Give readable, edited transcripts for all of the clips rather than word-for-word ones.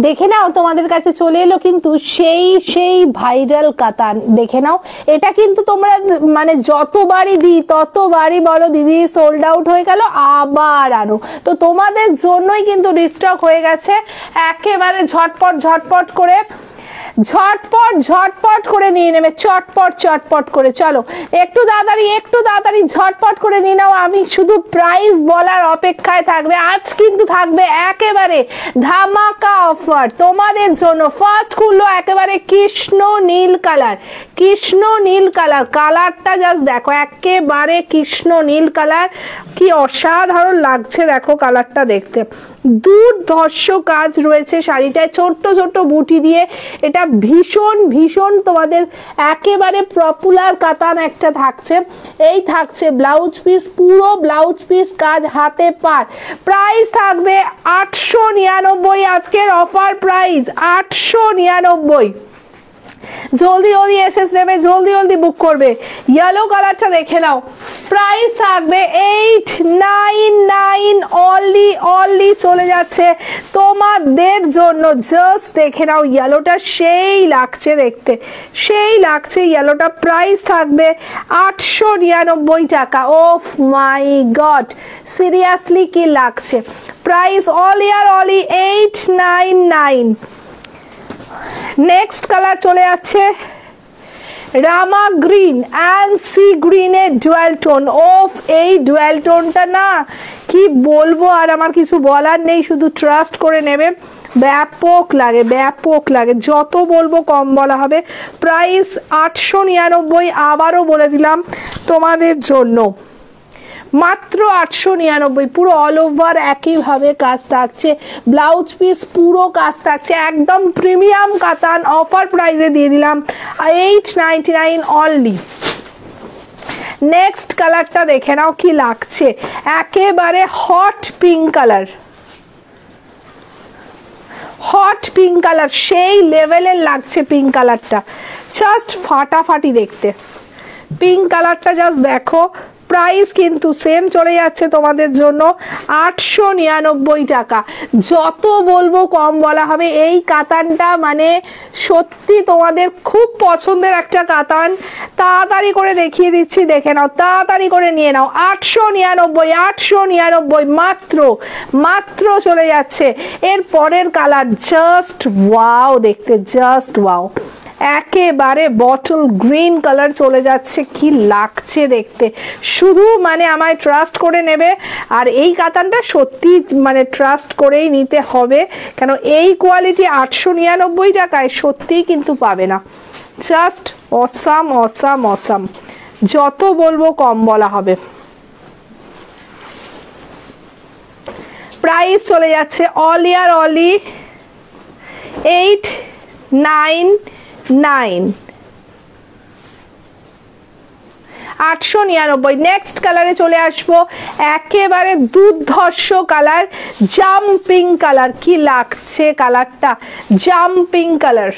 দেখে নাও তোমাদের কাছে চলে এলো কিন্তু সেই ভাইরাল কাতান। দেখে নাও, এটা কিন্তু তোমরা মানে যতবারই দিই ততবারই বলো দিদি সোল্ড আউট হয়ে গেল, আবার আনো। তো তোমাদের জন্যই কিন্তু রিস্টক হয়ে গেছে, একেবারে ঝটপট করে ঝটপট করে নিয়ে নেবে, চটপট করে। চলো একটু তাড়াতাড়ি ঝটপট করে নিয়ে নাও। আমি শুধু প্রাইস বলার অপেক্ষায় থাকবে। আজ কিন্তু থাকবে একেবারে ধামাকা অফার তোমাদের জন্য। ফার্স্ট খুললো একেবারে কৃষ্ণ নীল কালার, কালারটা জাস্ট দেখো, একেবারে কৃষ্ণ নীল কালার, কি অসাধারণ লাগছে দেখো কালারটা দেখতে। দুর্ধর্ষ কাজ রয়েছে শাড়িটায়, ছোট্ট বুটি দিয়ে। এটা ভীষণ তোমাদের একেবারে পপুলার কাতান একটা থাকছে। এই থাকছে ব্লাউজ পিস, পুরো ব্লাউজ পিস কাজ হাতে পার। প্রাইস থাকবে 899, আজকের অফার প্রাইস 899। জলদি এসএস নেবে, জলদি বুক করবে। ইয়েলো কালারটা দেখে নাও, প্রাইস থাকবে 899 অনলি চলে যাচ্ছে তোমাদের জন্য। জাস্ট দেখে নাও, ইয়েলোটা সেই লাগছে দেখতে, সেই লাগছে ইয়েলোটা। প্রাইস থাকবে 899 টাকা। ওফ মাই গড, সিরিয়াসলি কি লাগছে। Price only 899। নেক্সট কালার চলে যাচ্ছে রামা গ্রিন অ্যান্ড সি গ্রিনের ডুয়াল টোন। ওফ, এই ডুয়াল টোনটা না কি বলবো, আর আমার কিছু বলার নেই, শুধু ট্রাস্ট করে নেবে। ব্যাপক লাগে, যত বলবো কম বলা হবে। প্রাইস 899, আবারও বলে দিলাম তোমাদের জন্য, মাত্র 899। পুরো অল ওভার একইভাবে কাজ থাকছে, ব্লাউজ পিস পুরো কাজ থাকছে, একদম প্রিমিয়াম কাতান। অফার প্রাইসে দিয়ে দিলাম 899 অনলি। নেক্সট কালারটা দেখে নাও কি লাগছে, একেবারে হট পিঙ্ক কালার, সেই লেভেলের লাগছে পিঙ্ক কালারটা, জাস্ট ফাটাফাটি দেখতে। পিঙ্ক কালারটা জাস্ট দেখো। প্রাইস কিন্তু সেম চলে যাচ্ছে তোমাদের জন্য 899 টাকা। যত বলবো কম বলা হবে। এই কাতানটা মানে সত্যি তোমাদের খুব পছন্দের একটা কাতান। তাড়াতাড়ি করে দেখিয়ে দিচ্ছি, দেখে নাও, তাড়াতাড়ি করে নিয়ে নাও। 899 মাত্র চলে যাচ্ছে। এর পরের কালার জাস্ট ওয়াও দেখতে, জাস্ট ওয়াও, একেবারে বটল গ্রিন কালার চলে যাচ্ছে, কি লাগছে দেখতে। শুধু মানে আমায় ট্রাস্ট করে নেবে, আর এই কাতানটা সত্যি মানে ট্রাস্ট করেই নিতে হবে, কেন এই কোয়ালিটি 899 টাকায় সত্যিই কিন্তু পাবে না। জাস্ট অসাম, যত বলবো কম বলা হবে। প্রাইস চলে যাচ্ছে অনলি 899। 899। নেক্সট কালারে চলে আসবো, একেবারে দুর্ধর্ষ কালার, জাম্পিং কালার, কি লাগছে কালারটা, জাম্পিং কালার।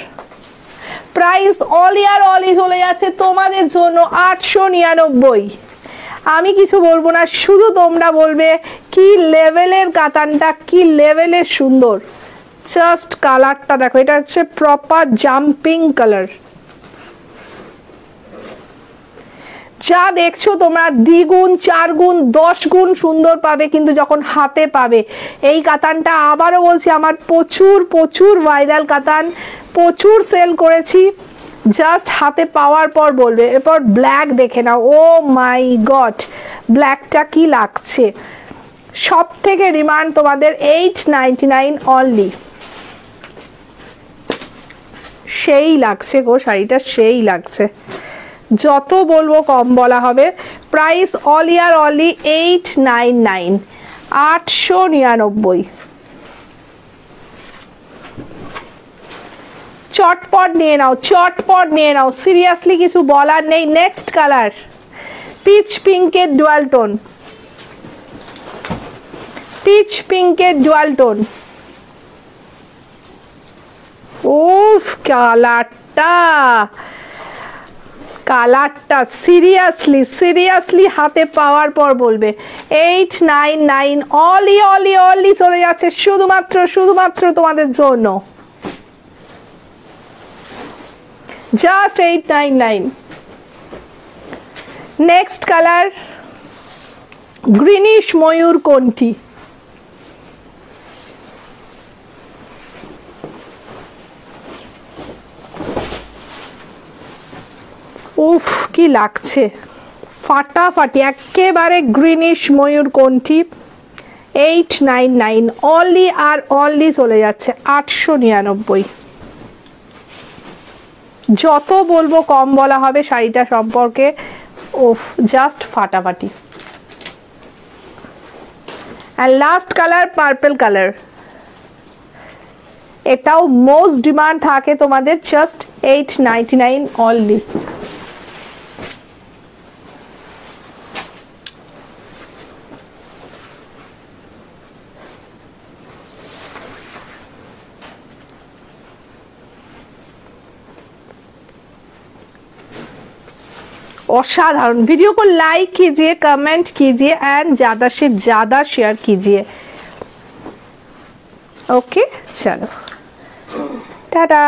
প্রাইস অনলি চলে যাচ্ছে তোমাদের জন্য 899। আমি কিছু বলবো না, শুধু তোমরা বলবে কি লেভেলের কাতানটা, কি লেভেলের সুন্দর। জাস্ট কালারটা দেখো, এটা হচ্ছে প্রপার জাম্পিং কালার। যা দেখছো তোমরা দ্বিগুণ 4 গুণ 10 গুণ সুন্দর পাবে কিন্তু যখন হাতে পাবে। এই কাতানটা আবারও বলছি, আমার প্রচুর ভাইরাল কাতান, প্রচুর সেল করেছি। জাস্ট হাতে পাওয়ার পর বলবে। এরপর ব্ল্যাক দেখে নাও, ও মাই গড, ব্ল্যাকটা কি লাগছে। সব থেকে ডিমান্ড তোমাদের 899 অনলি। সেই লাগছে গো শাড়িটা, সেই লাগছে, যত বলবো কম বলা হবে। Price only 899, 899। চটপট নিয়ে নাও, সিরিয়াসলি কিছু বলার নেই। নেক্সট কালার পিচ পিঙ্কের ডুয়াল টোন। উফ, কালারটা কালারটা সিরিয়াসলি সিরিয়াসলি হাতে পাওয়ার পর বলবে 899 অলি অলি অলি চলে যাচ্ছে শুধুমাত্র শুধুমাত্র তোমাদের জন্য, জাস্ট 899। নেক্সট কালার গ্রিনিশ ময়ূর কোনটি, উফ কি লাগছে, ফাটাফাটি একেবারে গ্রিনিশ ময়ূর কোনটি, 899 অনলি আর অনলি চলে যাচ্ছে 899। যত বলবো কম বলা হবে শাড়িটা সম্পর্কে, উফ জাস্ট ফাটাফাটি। And last colour purple colour, এটাও মোস্ট ডিমান্ড থাকে তোমাদের, জাস্ট 899 অনলি। असाधारण। वीडियो को लाइक कीजिए, कमेंट कीजिए एंड ज्यादा से ज्यादा शेयर कीजिए। ओके चलो टाटा।